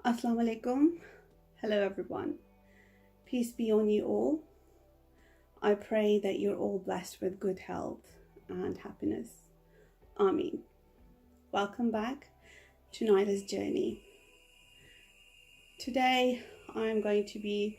Assalamu alaikum. Hello everyone. Peace be on you all. I pray that you're all blessed with good health and happiness. Ameen. Welcome back to Naila'z journey. Today I'm going to be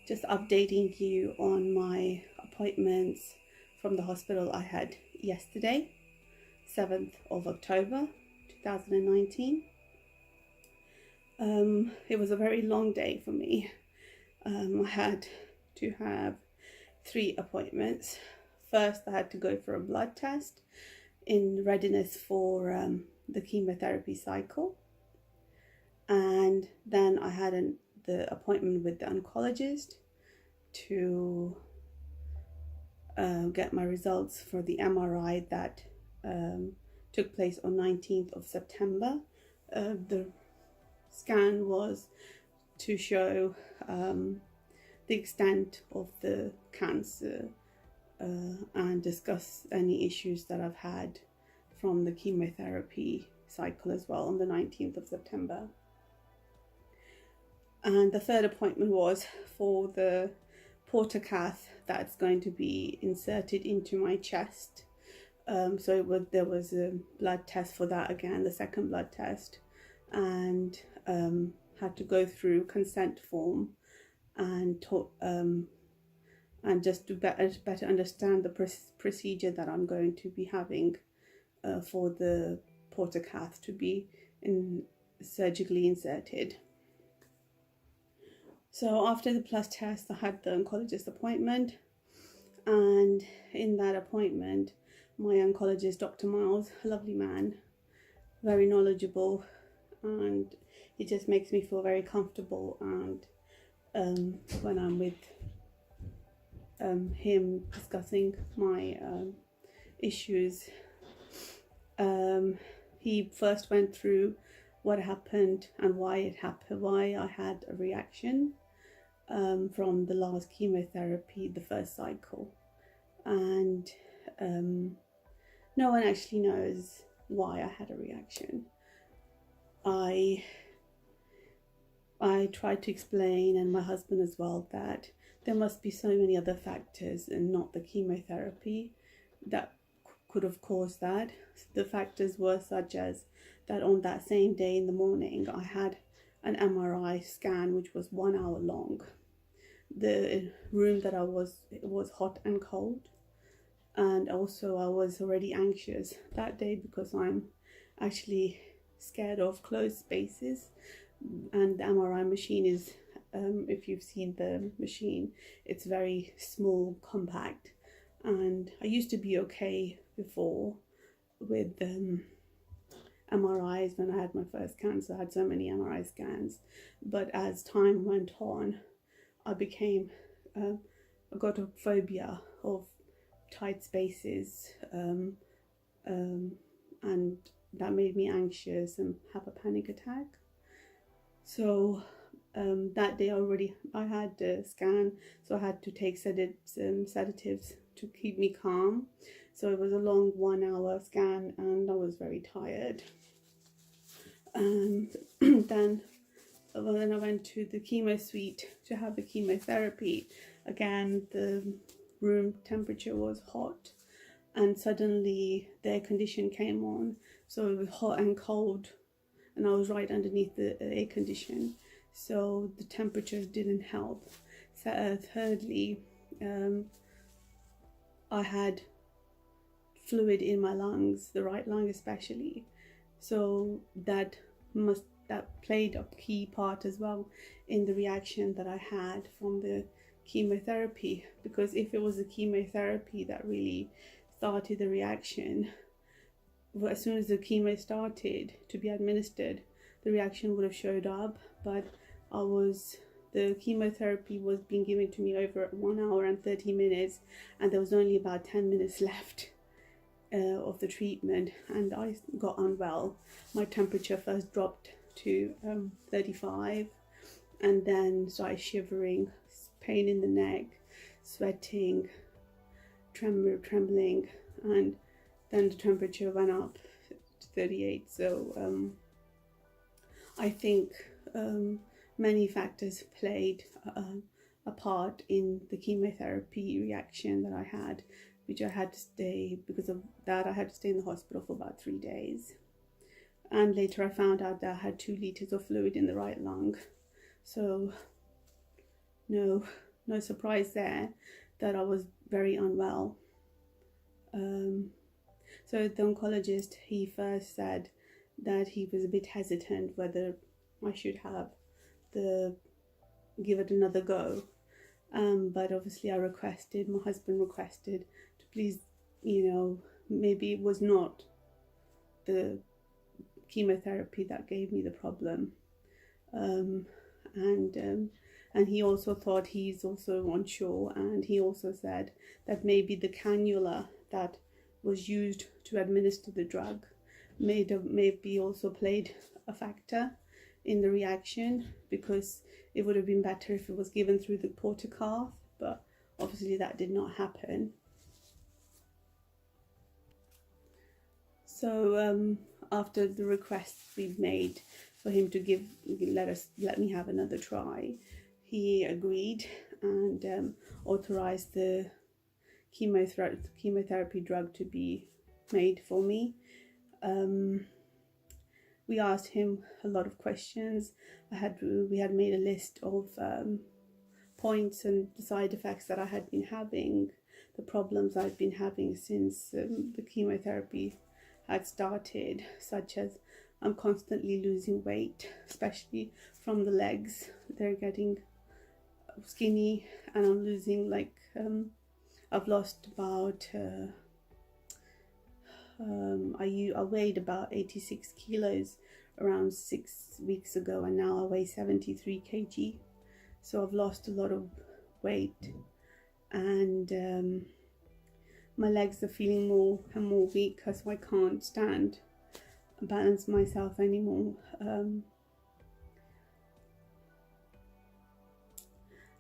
just updating you on my appointments from the hospital I had yesterday, 7th of October 2019. It was a very long day for me. I had to have 3 appointments. First, I had to go for a blood test in readiness for the chemotherapy cycle. And then I had the appointment with the oncologist to get my results for the MRI that took place on 19th of September. The scan was to show the extent of the cancer and discuss any issues that I've had from the chemotherapy cycle as well on the 19th of September. And the third appointment was for the portacath that's going to be inserted into my chest. There was a blood test for that again, the second blood test, and had to go through consent form and just to better understand the procedure that I'm going to be having for the portacath to be surgically inserted. So after the blood test, I had the oncologist appointment, and in that appointment, my oncologist, Dr. Miles, a lovely man, very knowledgeable, and it just makes me feel very comfortable. And when I'm with him discussing my issues, he first went through what happened and why it happened, why I had a reaction from the last chemotherapy, the first cycle, and no one actually knows why I had a reaction. I tried to explain, and my husband as well, that there must be so many other factors and not the chemotherapy that could have caused that. The factors were such as that on that same day in the morning, I had an MRI scan which was 1 hour long. The room that I was, it was hot and cold, and also I was already anxious that day because I'm actually scared of closed spaces, and the MRI machine is, if you've seen the machine, it's very small, compact, and I used to be okay before with MRIs when I had my first cancer. I had so many MRI scans, but as time went on, I got a phobia of tight spaces, and that made me anxious and have a panic attack. So that day I had a scan, so I had to take sedatives to keep me calm. So it was a long 1 hour scan, and I was very tired. And then I went to the chemo suite to have the chemotherapy. Again, the room temperature was hot, and suddenly the air condition came on, so it was hot and cold, and I was right underneath the air condition, so the temperature didn't help. So, thirdly, I had fluid in my lungs, the right lung especially, so that played a key part as well in the reaction that I had from the chemotherapy, because if it was the chemotherapy that really started the reaction, as soon as the chemo started to be administered, the reaction would have showed up. But the chemotherapy was being given to me over 1 hour and 30 minutes, and there was only about 10 minutes left of the treatment, and I got unwell. My temperature first dropped to 35, and then started shivering, pain in the neck, sweating, trembling, and then the temperature went up to 38. So I think many factors played a part in the chemotherapy reaction that I had, which I had to stay, because of that I had to stay in the hospital for about 3 days. And later I found out that I had 2 liters of fluid in the right lung. So no surprise there that I was very unwell. So the oncologist, he first said that he was a bit hesitant whether I should give it another go. But obviously my husband requested to please, maybe it was not the chemotherapy that gave me the problem. And he also thought, he's also unsure, and he also said that maybe the cannula that was used to administer the drug maybe also played a factor in the reaction, because it would have been better if it was given through the portacath, but obviously that did not happen. So after the request we made for him to let me have another try, he agreed and authorized the chemotherapy drug to be made for me. We asked him a lot of questions. We had made a list of points and the side effects that I had been having, the problems I'd been having since the chemotherapy had started, such as I'm constantly losing weight, especially from the legs. They're getting skinny, and I'm losing I've lost about I weighed about 86 kilos around 6 weeks ago, and now I weigh 73 kg. So I've lost a lot of weight, and my legs are feeling more and more weak, so I can't stand and balance myself anymore.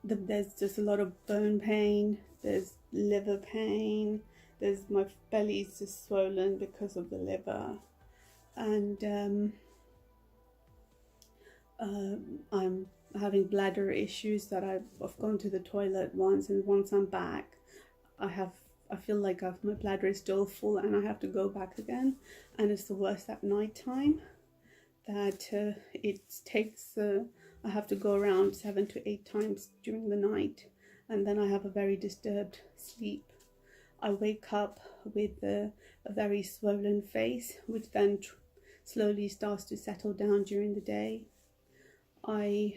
There's just a lot of bone pain, there's liver pain, my belly's just swollen because of the liver, and I'm having bladder issues that I've gone to the toilet once, and once I'm back I feel like my bladder is still full and I have to go back again, and it's the worst at night time, that it takes I have to go around 7 to 8 times during the night, and then I have a very disturbed sleep. I wake up with a very swollen face, which then slowly starts to settle down during the day. When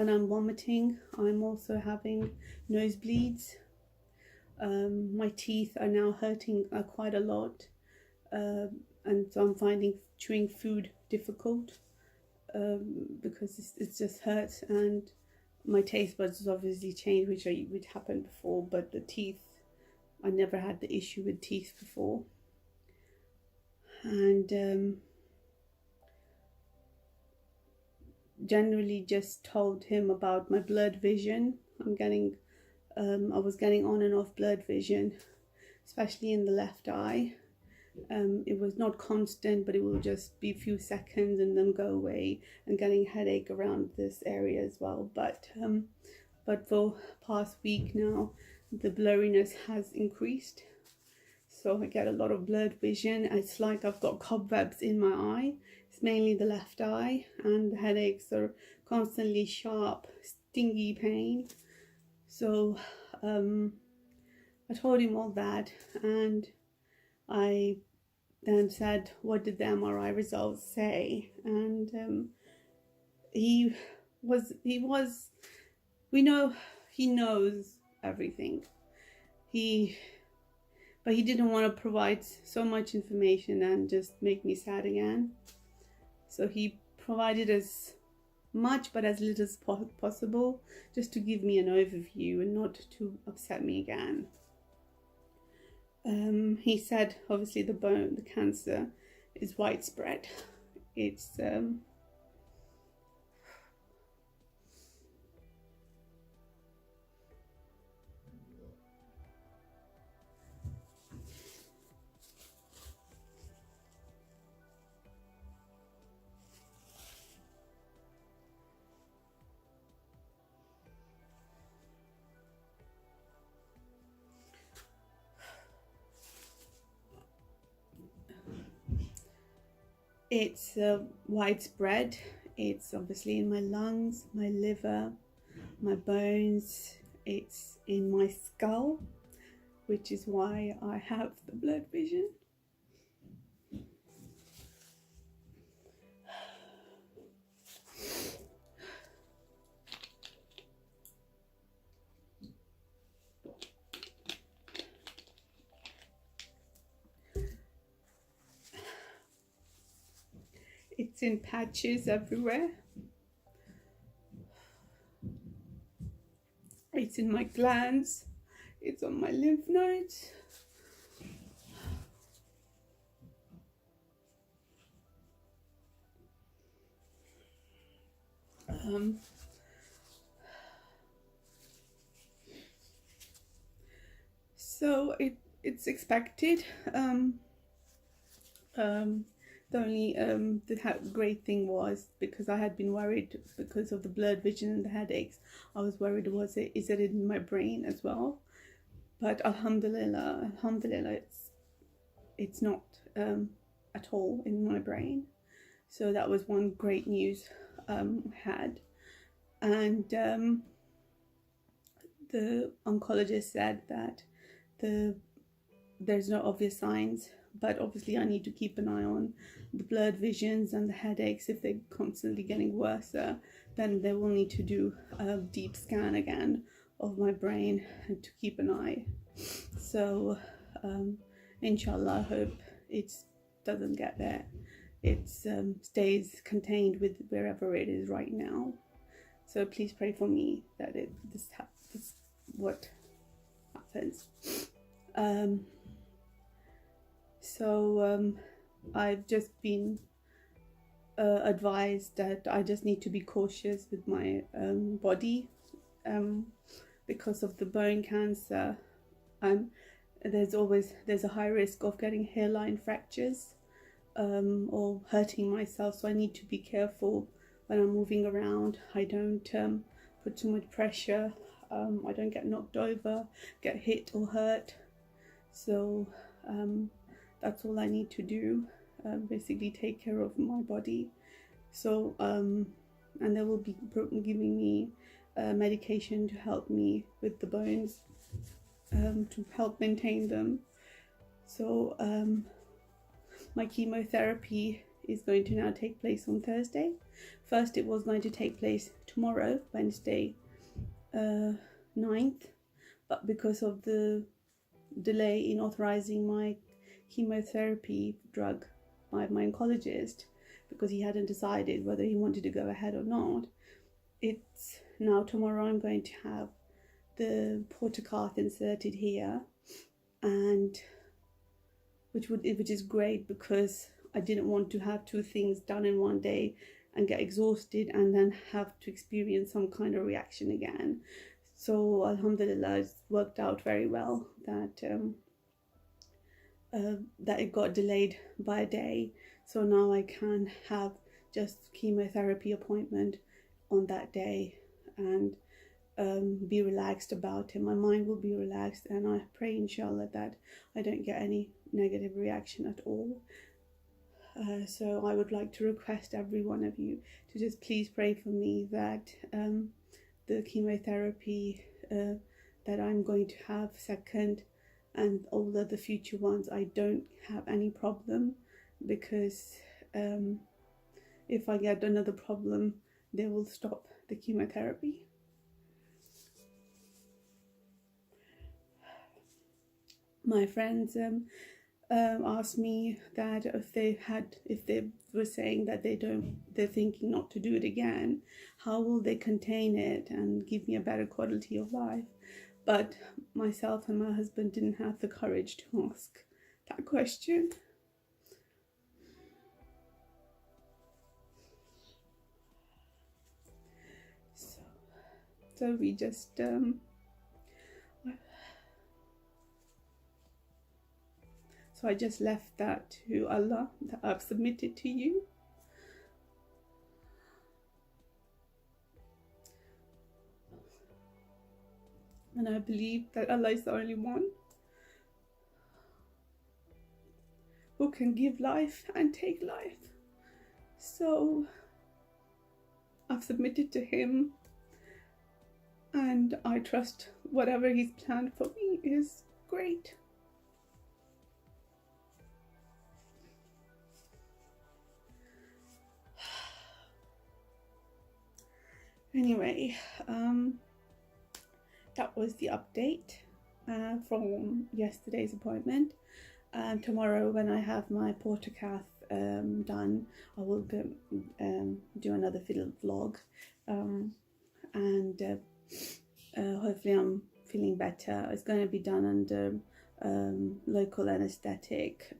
I'm vomiting, I'm also having nosebleeds. My teeth are now hurting quite a lot, and so I'm finding chewing food difficult, because it just hurts, and my taste buds has obviously changed, which happened before, but the teeth, I never had the issue with teeth before. And generally just told him about my blurred vision. I was getting on and off blurred vision, especially in the left eye. It was not constant, but it will just be a few seconds and then go away, and getting headache around this area as well. But for past week now, the blurriness has increased, so I get a lot of blurred vision. It's like I've got cobwebs in my eye. It's mainly the left eye, and the headaches are constantly sharp, stingy pain. So I told him all that, and I then said, what did the MRI results say? And he knows everything. But he didn't want to provide so much information and just make me sad again. So he provided as much but as little as possible, just to give me an overview and not to upset me again. He said obviously the cancer is widespread. It's It's widespread. It's obviously in my lungs, my liver, my bones. It's in my skull, which is why I have the blurred vision. It's in patches everywhere. It's in my glands. It's on my lymph nodes. So it's expected. The only great thing was, because I had been worried because of the blurred vision and the headaches, I was worried, is it in my brain as well? But alhamdulillah, it's not at all in my brain. So that was one great news I had. And the oncologist said that there's no obvious signs, but obviously I need to keep an eye on the blurred visions and the headaches. If they're constantly getting worse, then they will need to do a deep scan again of my brain and to keep an eye. So inshallah, I hope it doesn't get there. It stays contained with wherever it is right now. So please pray for me that this what happens. So I've just been advised that I just need to be cautious with my body because of the bone cancer. There's a high risk of getting hairline fractures or hurting myself, so I need to be careful when I'm moving around. I don't put too much pressure. I don't get knocked over, get hit or hurt. So that's all I need to do, basically take care of my body. So and they will be giving me medication to help me with the bones, to help maintain them. So my chemotherapy is going to now take place on Thursday. First it was going to take place tomorrow, Wednesday 9th, but because of the delay in authorizing my chemotherapy drug by my oncologist, because he hadn't decided whether he wanted to go ahead or not, it's now tomorrow. I'm going to have the portacath inserted here, and which is great, because I didn't want to have two things done in one day and get exhausted and then have to experience some kind of reaction again. So alhamdulillah, it's worked out very well that that it got delayed by a day. So now I can have just chemotherapy appointment on that day and be relaxed about it. My mind will be relaxed, and I pray inshallah that I don't get any negative reaction at all. So I would like to request every one of you to just please pray for me that the chemotherapy that I'm going to have second and all of the future ones, I don't have any problem, because if I get another problem, they will stop the chemotherapy. My friends asked me that if they were saying that they're thinking not to do it again, how will they contain it and give me a better quality of life? But myself and my husband didn't have the courage to ask that question. So we just so I just left that to Allah, that I've submitted to you. And I believe that Allah is the only one who can give life and take life. So I've submitted to him, and I trust whatever he's planned for me is great. Anyway, that was the update from yesterday's appointment. Tomorrow, when I have my portacath done, I will go, do another vlog, and hopefully I'm feeling better. It's going to be done under local anesthetic,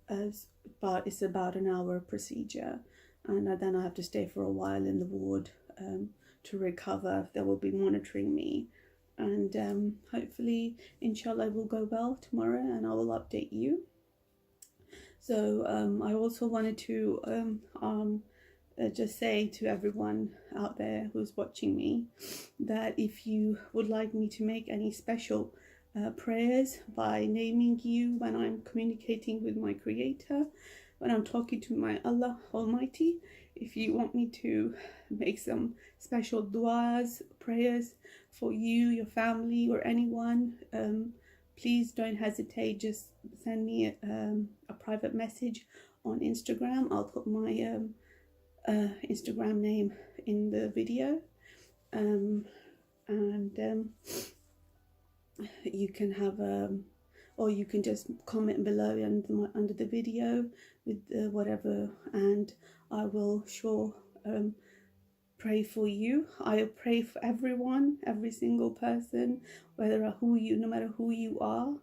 but it's about an hour procedure, and then I have to stay for a while in the ward to recover. They will be monitoring me, and hopefully, inshallah, it will go well tomorrow, and I will update you. So I also wanted to just say to everyone out there who's watching me that if you would like me to make any special prayers by naming you when I'm communicating with my Creator, when I'm talking to my Allah Almighty, if you want me to make some special du'as, prayers for you, your family, or anyone, please don't hesitate. Just send me a private message on Instagram. I'll put my Instagram name in the video, and you can have or you can just comment below under the video with whatever, and I will sure pray for you. I pray for everyone, every single person, no matter who you are,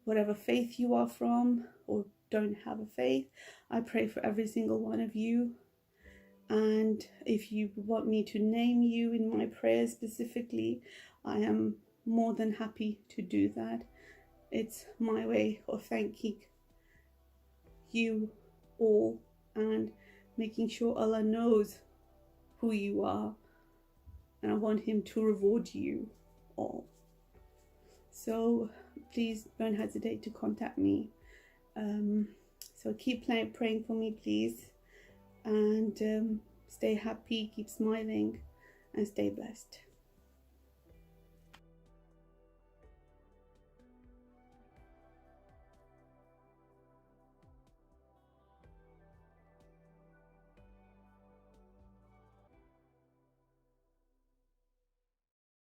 whatever faith you are from or don't have a faith. I pray for every single one of you. And if you want me to name you in my prayers specifically, I am more than happy to do that. It's my way of thanking you all and making sure Allah knows who you are, and I want Him to reward you all. So please don't hesitate to contact me. So keep praying for me, please, and stay happy, keep smiling, and stay blessed.